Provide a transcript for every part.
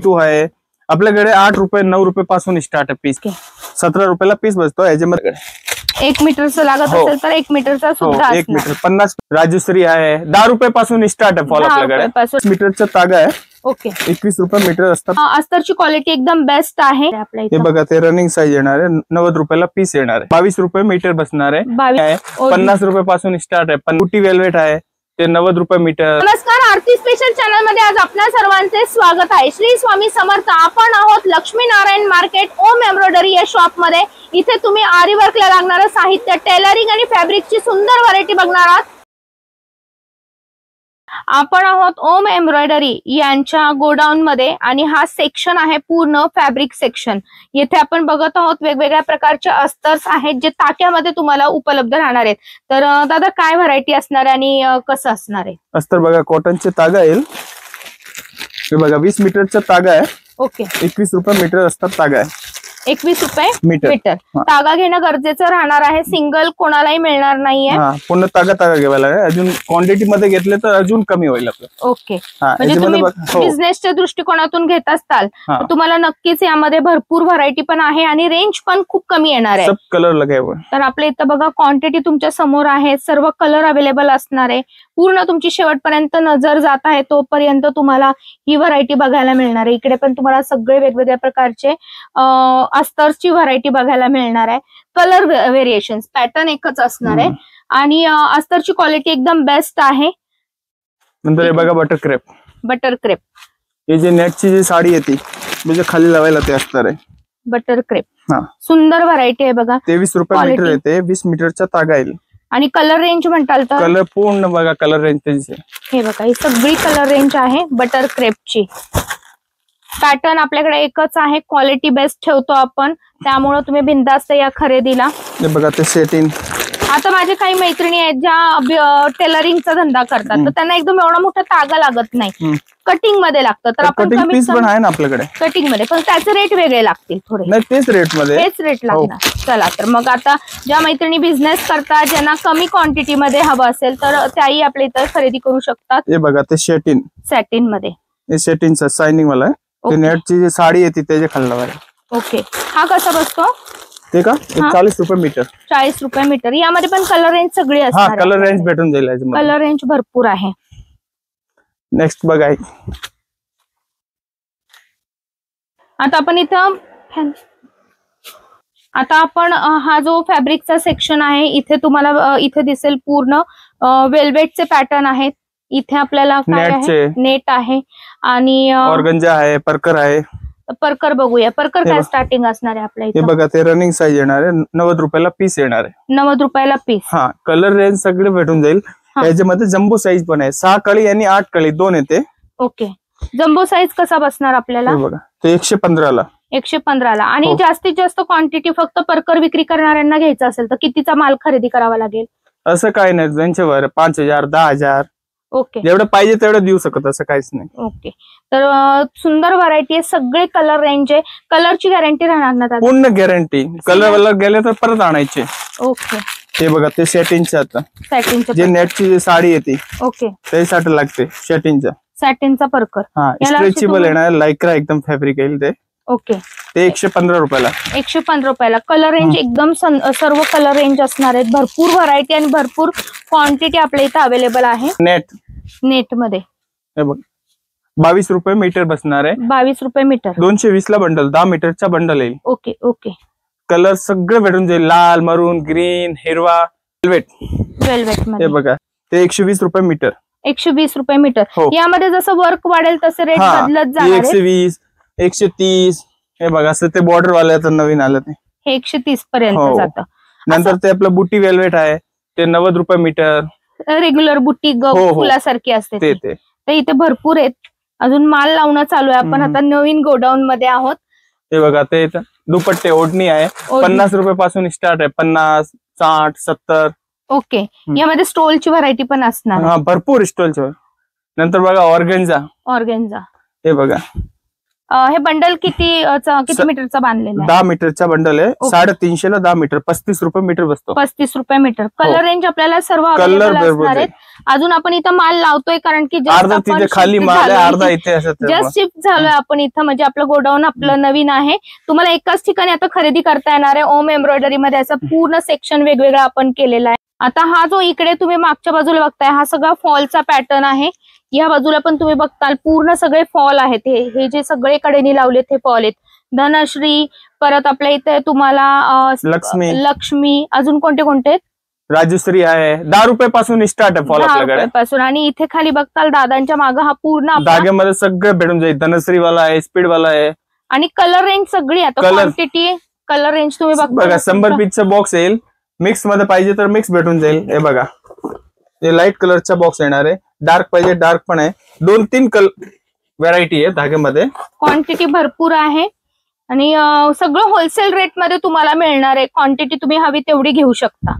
To आहे आपल्याकडे 8 रुपये 9 रुपये पासून स्टार्ट आहे पीस. 17 रुपयाला पीस बसतो. याच्यामध्ये 1 मीटरचं लागत असेल तर 1 मीटरचा सुद्धा 1 मीटर 50. राजश्री आहे 10 रुपये पासून स्टार्ट आहे फॉल आपल्याकडे. 10 मीटरचा तागा आहे. ओके 21 रुपये मीटर असतात. अस्तरची क्वालिटी एकदम बेस्ट आहे. हे बघा ते रनिंग साईज येणार आहे. 90 रुपयाला पीस येणार आहे. 22 रुपये मीटर बसणार आहे. 50 रुपये पासून स्टार्ट आहे. बुटी वेल्वेट आहे ते 90 रुपये मीटर. नमस्कार, आरती स्पेशल चॅनल मध्ये आज आपल्या सर्वांचे स्वागत आहे. श्री स्वामी समर्थ. आपण आहोत लक्ष्मी नारायण मार्केट ओम एम्ब्रॉयडरी या शॉप मध्ये. इथे तुम्ही आरी वर्कला लागणारं साहित्य, टेलरिंग आणि फॅब्रिकची सुंदर व्हरायटी बघणार आहात. आपण आहोत ओम एम्ब्रॉयडरी यांच्या गोडाऊन मध्ये आणि हा सेक्शन आहे पूर्ण फॅब्रिक सेक्शन. येथे आपण बघत आहोत वेगवेगळ्या प्रकारचे अस्तर्स आहेत जे ताक्यामध्ये तुम्हाला उपलब्ध राहणार आहेत. तर दादा काय व्हरायटी असणार आहे आणि कसं असणार आहे? अस्तर बघा कॉटनचे तागा येईल. हे बघा 20 मीटरचा तागा आहे. ओके 21 रुपये मीटर असतात तागा आहे. 21 रुपये मीटर. तागा घेणं गरजेचं राहणार आहे. सिंगल कोणालाही मिळणार नाहीये. पूर्ण तागा घ्यावा लागेल. अजून क्वांटिटी मध्ये घेतले तर अजून कमी होईल आपलं. ओके म्हणजे तुम्ही बिझनेसच्या दृष्टिकोनातून घेत असताल तर तुम्हाला नक्कीच यामध्ये भरपूर व्हरायटी पण आहे आणि रेंज पण खूप कमी येणार आहे. सब कलर लगावे. तर आपल्या इथं बघा क्वांटिटी तुमच्या समोर आहे. सर्व कलर अवेलेबल असणार आहे. पूर्ण तुमची शेवटपर्यंत नजर जात आहे तोपर्यंत तुम्हाला ही व्हरायटी बघायला मिळणार आहे. इकडे पण तुम्हाला सगळे वेगवेगळ्या प्रकारचे अस्तरची व्हरायटी बघायला मिळणार आहे. कलर व्हेरिएशन पॅटर्न एकच असणार आहे आणि अस्तरची क्वालिटी एकदम बेस्ट आहे. नंतर हे बघा बटर क्रेप. हे जे नेटची जी साडी येते म्हणजे खाली लावायला ते अस्तर आहे. बटर क्रेप सुंदर व्हरायटी आहे बघा. 23 रुपये मीटर येते. 20 मीटरचा तागा येईल. आणि कलर रेंज म्हणताल तर कलर पूर्ण बघा कलर रेंज त्याची. हे बघा ही सगळी कलर रेंज आहे बटर क्रेपची. पॅटर्न आपल्याकडे एकच आहे. क्वालिटी बेस्ट ठेवतो आपण, त्यामुळे तुम्ही बिंदास्त या खरेदीला. हे बघा ते सेटिंग. आता माझे काही मैत्रिणी आहेत ज्या टेलरिंगचा धंदा करतात तर त्यांना एकदम एवढा मोठा तागा लागत नाही, कटिंग मध्ये लागतं. तर आपण पीस पण आहे ना आपल्याकडे कटिंग मध्ये, पण त्याचे रेट वेगळे लागतील थोडे. नाही तेच रेट लागणार. चला तर मग आता ज्या मैत्रिणी बिझनेस करतात ज्यांना कमी क्वांटिटी मध्ये हवं असेल तर त्याही आपल्या इथं खरेदी करू शकतात. हे बघा ते सॅटिन मध्ये. हे सॅटिनचा शायनिंग वाला आहे. नेटची जी साडी येते त्याच्या खाल्ला. ओके हा कसा बसतो ते का? 40 रुपये मीटर. 40 रुपये मीटर. यामध्ये पण कलर रेंज सगळी असणार. कलर रेंज भेटून जाईल. कलर रेंज भरपूर आहे. नेक्स्ट बघा आता आपण हा जो फॅब्रिकचा सेक्शन आहे इथे तुम्हाला इथे दिसेल पूर्ण वेल्वेटचे पॅटर्न आहेत. इथे आपल्याला नेट आहे आणि ऑर्गंजा आहे, परकर आहे. परकर बघूया. परकर काय स्टार्टिंग असणार आहे आपल्या इथे? बघा ते रनिंग साईज येणार आहे. 90 रुपयाला पीस येणार आहे. 90 रुपयाला पीस. कलर रेंज सगळे भेटून जाईल. याच्यामध्ये जम्बो साईज पण आहे. 6 कळी आणि 8 कळी दोन येते. ओके जम्बो साईज कसा बसणार आपल्याला? बघा ते 115 ला. 115 ला. आणि जास्तीत जास्त क्वांटिटी फक्त परकर विक्री करणाऱ्यांना घ्यायचा असेल तर कितीचा माल खरेदी करावा लागेल? असं काही नाही, त्यांच्यावर 5000 10,000 ओके जेवढं पाहिजे तेवढं देऊ शकत, असं काहीच नाही. ओके तर सुंदर व्हरायटी आहे. सगळे कलर रेंज आहे. कलरची गॅरंटी राहणार ना? पूर्ण गॅरंटी. कलर गेले तर परत आणायचे. ओके हे बघा ते सॅटिनचे. आता सॅटिनचे जे नेटची साडी येते ओके त्यासाठी लागते सॅटिनचा परकर. स्ट्रेचेबल येणार. लायक्रा एकदम फॅब्रिक येईल ते. ओके ते 115 रुपयाला. 115 रुपयाला. कलर रेंज एकदम सर्व कलर रेंज असणार आहेत. भरपूर व्हरायटी आणि भरपूर क्वांटिटी आपल्या इथे अवेलेबल आहे. नेट मध्ये हे बघ 22 रुपये मीटर बसणार आहे. 22 रुपये मीटर. 220 ला बंडल. 10 मीटरचा बंडल येईल. ओके कलर सगळे भेटून जाईल. लाल, मरून, ग्रीन, हिरवा, वेल्वेट मध्ये. हे बघा ते 120 रुपये मीटर. 120 रुपये मीटर. यामध्ये जसं वर्क वाढेल तसं रेट बदलत जाणार. 120 130. हे बघा असं ते बॉर्डर वाल्याचं नवीन आलं ते. हे 130 पर्यंत जातं. नंतर ते आपलं बुटी वेल्वेट आहे ते 90 रुपये मीटर. रेग्युलर बुटी फुलासारखी असते ते. इथे भरपूर आहेत. अजून माल लावणं चालू आहे. आपण आता नवीन गोडाऊन मध्ये आहोत. हे बघा ते दुपट्टे ओढणी आहे. 50 रुपये पासून स्टार्ट आहे. 50 60 70. ओके यामध्ये स्टोलची व्हरायटी पण असणार. भरपूर स्टोलची. नंतर बघा ऑर्गेन्झा. हे बघा हे बंडल किती मीटरचा बांधलेला आहे? 10 मीटरचा बंडल आहे. 350 ला 10 मीटर, 35 रुपये मीटर बसतो. 35 रुपये मीटर. कलर रेंज आपल्याला सर्व अवेलेबल असणार आहेत. अजून आपण इथं माल लावतोय कारण की अर्धा तिथे खाली माल आहे, अर्धा इथे असं जस्ट शिफ्ट झालोय आपण इथं. म्हणजे आपलं गोडाऊन आपलं नवीन आहे. तुम्हाला एकाच ठिकाणी आता खरेदी करता येणार आहे. ओम एम्ब्रॉयडरी मध्ये असं पूर्ण सेक्शन वेगवेगळा आपण केलेला आहे. आता हा जो इकडे तुम्ही मागच्या बाजूला बघताय हा सगळा फॉलचा पॅटर्न आहे. या बाजूला पण तुम्ही बघताल पूर्ण सगळे फॉल आहेत. हे जे सगळे कडेनी लावलेत हे फॉल आहेत. धनश्री, परत आपल्या इथे तुम्हाला लक्ष्मी, अजून कोणते कोणते? राजश्री आहे. 10 रुपयापासून स्टार्ट आहे फॉल आपल्याकडे पासून. आणि इथे खाली बघताल दादांच्या मागे हा पूर्ण धाग्यामध्ये सगळं भेटून जाईल. धनश्री वाला आहे, स्पीड वाला आहे. आणि कलर रेंज सगळी आता क्वांटिटी कलर रेंज तुम्ही बघा 100 पीसचा बॉक्स येईल. मिक्स मध्ये पाहिजे तर मिक्स भेटून जाईल. हे बघा हे लाईट कलरचा बॉक्स येणार आहे. डार्क पाहिजे डार्क पण आहे. 2-3 व्हरायटी आहे धाग्यामध्ये. क्वांटिटी भरपूर आहे आणि सगळं होलसेल रेट मध्ये तुम्हाला मिळणार आहे. क्वांटिटी तुम्ही हवी तेवढी घेऊ शकता.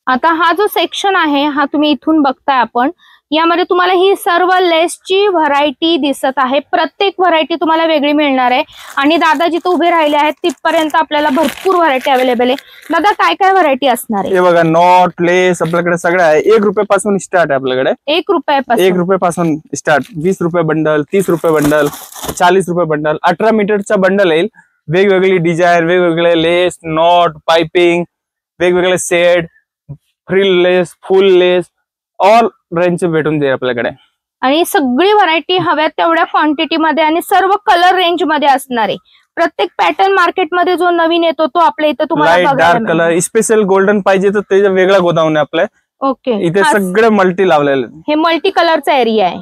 आता हा जो सेक्शन आहे हा तुम्ही इथून बघताय आपण. यामध्ये तुम्हाला ही सर्व लेसची व्हरायटी दिसत आहे. प्रत्येक व्हरायटी तुम्हाला वेगळी मिळणार आहे. आणि दादा जिथे उभे राहिले आहेत तिथपर्यंत आपल्याला भरपूर व्हरायटी अवेलेबल आहे. दादा काय काय व्हरायटी असणार आहे? हे बघा नॉट लेस आपल्याकडे सगळं आहे. 1 रुपयापासून स्टार्ट आहे आपल्याकडे. 1 रुपयापासून 1 रुपयापासून स्टार्ट. 20 रुपये बंडल, 30 रुपये बंडल, 40 रुपये बंडल. 18 मीटरचा बंडल येईल. वेगवेगळी डिझाईन, वेगवेगळे लेस, नॉट, पाइपिंग, वेगवेगळे सेट, फ्रिल लेस, फुल लेस, ऑल रेंज भेटून जाईल आपल्याकडे. आणि सगळी व्हरायटी हव्या तेवढ्या क्वांटिटी मध्ये आणि सर्व कलर रेंज मध्ये असणार आहे. प्रत्येक पॅटर्न मार्केटमध्ये जो नवीन येतो तो आपल्या इथं तुम्हाला डार्क कलर, स्पेशल गोल्डन पाहिजे तर त्याचा वेगळा गोदाम आहे आपल्या. ओके, इथे सगळे मल्टी लावलेले. हे मल्टी कलरचा एरिया आहे.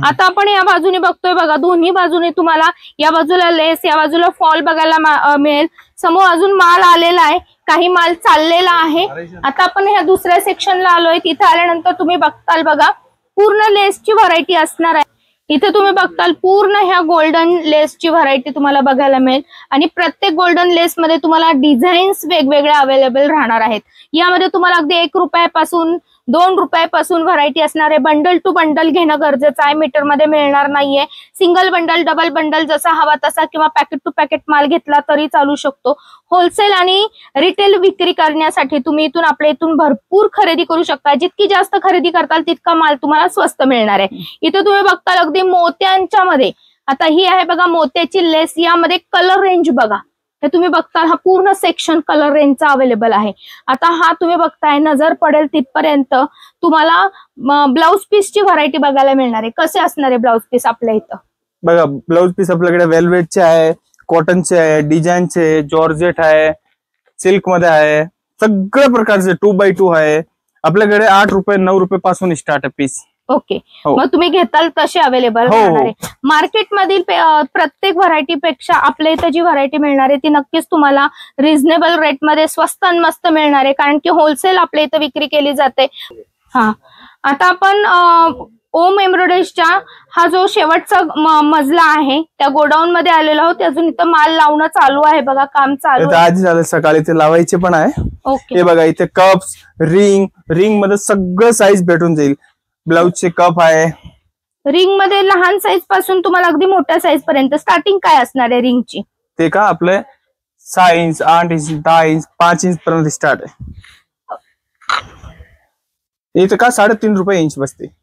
आता आपण या बाजूने बघतोय बघा, दोन्ही बाजूने तुम्हाला या बाजूला लेस, या बाजूला फॉल बघायला मिळेल. समोर अजून माल आलेला आहे, काही माल चाललेला आहे. आता आपण ह्या दुसऱ्या सेक्शनला आलोय. तिथे आल्यानंतर तुम्ही बघताल बघा पूर्ण लेसची व्हरायटी असणार आहे. इथे तुम्ही बघताल पूर्ण ह्या गोल्डन लेसची व्हरायटी तुम्हाला बघायला मिळेल. आणि प्रत्येक गोल्डन लेस मध्ये तुम्हाला डिझाईन्स वेगवेगळ्या अवेलेबल राहणार आहेत. यामध्ये तुम्हाला अगदी 1 रुपयापासून 2 रुपयापासून व्हरायटी असणार आहे. बंडल टू बंडल घेणं गरजेचं आहे. मीटर मध्ये मिळणार नाहीये. सिंगल बंडल, डबल बंडल जसा हवा तसा किंवा पॅकेट टू पॅकेट माल घेतला तरी चालू शकतो. होलसेल आणि रिटेल विक्री करण्यासाठी तुम्ही आपल्या इथून भरपूर खरेदी करू शकता. जितकी जास्त खरेदी करताल तितका माल तुम्हाला स्वस्त मिळणार आहे. इथे तुम्ही बघताल अगदी मोत्यांच्या मध्ये. आता ही आहे बघा मोत्याची लेस. यामध्ये कलर रेंज बघा, हे तुम्ही बघताल हा पूर्ण सेक्शन कलर रेंजचा अवेलेबल आहे. आता हा तुम्ही बघताय नजर पडेल तिथपर्यंत तुम्हाला ब्लाउज पीसची व्हरायटी बघायला मिळणार आहे. कसे असणार आहे ब्लाउज पीस आपल्या इथं? बघा ब्लाउज पीस आपल्याकडे वेल्वेटचे आहे, कॉटनचे आहे, डिझाईनचे, जॉर्जेट आहे, सिल्क मध्ये आहे, सगळ्या प्रकारचे 2x2 आहे आपल्याकडे. 8 रुपये 9 रुपये पासून स्टार्ट आहे पीस. ओके, मग तुम्ही घेताल तसे अवेलेबल राहणार आहे. मार्केटमधील प्रत्येक व्हरायटी पेक्षा आपल्या इथं जी व्हरायटी मिळणार आहे ती नक्कीच तुम्हाला रिझनेबल रेट मध्ये स्वस्त आणि मस्त मिळणार आहे. कारण की होलसेल आपल्या इथं विक्री केली जाते. हा, आता आपण ओम एम्ब्रॉयडरीच्या हा जो शेवटचा मजला आहे त्या गोडाऊन मध्ये आलेलो आहोत. अजून इथं माल लावणं चालू आहे बघा, काम चालू आहे. आज झालं सकाळी ते लावायचे पण आहे. ओके, हे बघा इथे कप्स, रिंग मध्ये सगळं साईज भेटून जाईल. ब्लाउजचे कप आहे. रिंग मध्ये लहान साईज पासून तुम्हाला अगदी मोठ्या साईज पर्यंत. स्टार्टिंग काय असणार आहे रिंगची? ते का आपले 6 इंच, 8 इंच, 10 इंच, 5 इंच पर्यंत स्टार्ट आहे. इथे का 3.5 रुपये इंच बसते.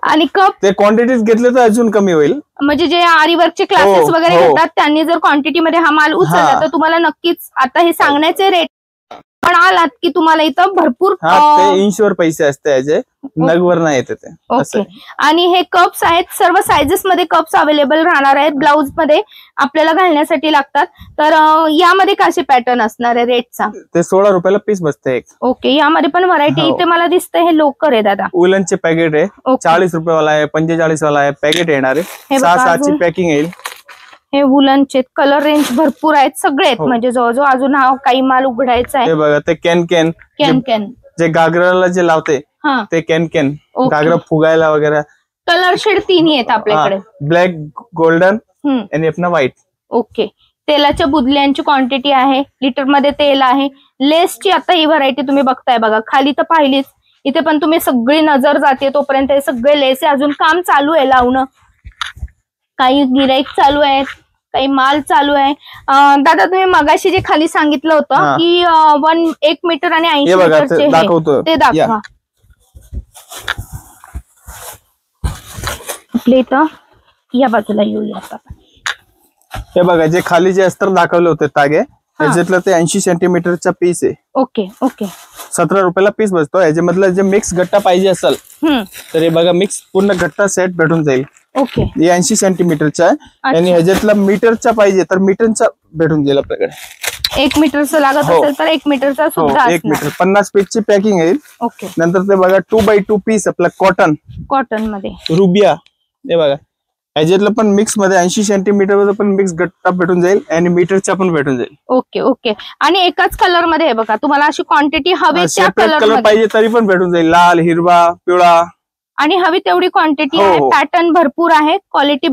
आणि कप ते क्वांटिटीज घेतले तर अजून कमी होईल. म्हणजे जे आरीवर्कचे क्लासेस वगैरे घेतात त्यांनी जर क्वांटिटी मध्ये हा माल उचलला तर तुम्हाला नक्कीच आता हे सांगण्याचे रेट पण आलात की तुम्हाला इथं भरपूर इंचवर पैसे असते याचे, नगवर नाही येते ते. ओके, आणि हे कप्स आहेत सर्व साइजेस मध्ये कप्स अवेलेबल राहणार आहेत. ब्लाउज मध्ये आपल्याला घालण्यासाठी लागतात. तर यामध्ये कसे पॅटर्न असणार आहे रेटचा? ते 16 रुपयाला पीस बसते एक. ओके, यामध्ये पण व्हरायटी इथे मला दिसते. हे लोकर आहे दादा. उलनचे पॅकेट आहे. 40 रुपये वाला आहे, 45 वाला आहे. पॅकेट येणार आहे. 6-7ची पॅकिंग येईल. हे वुलनचे कलर रेंज भरपूर आहेत. सगळे आहेत म्हणजे जवळजवळ अजून हा काही माल उघडायचा आहे. हे बघा ते कॅन जे घागराला जे लावते ते कॅन घागरा फुगायला वगैरे. कलर शेड 3 आहेत आपल्याकडे, ब्लॅक, गोल्डन आणि अपना व्हाईट. ओके, तेलाच्या बुदल्यांची क्वांटिटी आहे. लिटर मध्ये तेल आहे. लेसची आता ही व्हरायटी तुम्ही बघताय बघा. खाली तर पाहिलीच, इथे पण तुम्ही सगळी नजर जाते तोपर्यंत हे सगळे लेस आहे. अजून काम चालू आहे लावणं. काही गिराईक चालू आहेत, काही माल चालू आहे. दादा तुम्ही मगाशी जे खाली सांगितलं होतं की 1 मीटर आणि 80 मीटरचे ते दाखवा. आपल्या इथं या बाजूला येऊया आपण. हे बघा जे खाली जे अस्तर दाखवले होते तागे, याच्यातलं ते 80 सेंटीमीटरचा पीस आहे. Okay okay. 17 रुपयाला पीस बसतो. याच्यामधलं जे मिक्स गट्टा पाहिजे असेल तर हे बघा मिक्स पूर्ण गट्टा सेट भेटून जाईल. ओके. हे 80 सेंटीमीटरचा आहे आणि ह्याच्यातला मीटरचा पाहिजे तर मीटरचा भेटून जाईल आपल्याकडे. 1 मीटरचं लागत असेल तर 1 मीटरचा सुद्धा 1 मीटर 50 पीसची पॅकिंग येईल. ओके. नंतर ते बघा 2x2 पीस आपला कॉटन मध्ये रुबिया. हे बघा ह्याच्यातलं पण मिक्स मध्ये 80 सेंटीमीटर मध्ये पण मिक्स गट्टा भेटून जाईल आणि मीटरचा पण भेटून जाईल. Okay okay. आणि एकाच कलर मध्ये आहे बघा, तुम्हाला अशी क्वांटिटी हवी त्या कलर पाहिजे तरी पण भेटून जाईल. लाल, हिरवा, पिवळा आणि हवी तेवढी क्वांटिटी आहे. पॅटर्न भरपूर आहे, क्वालिटी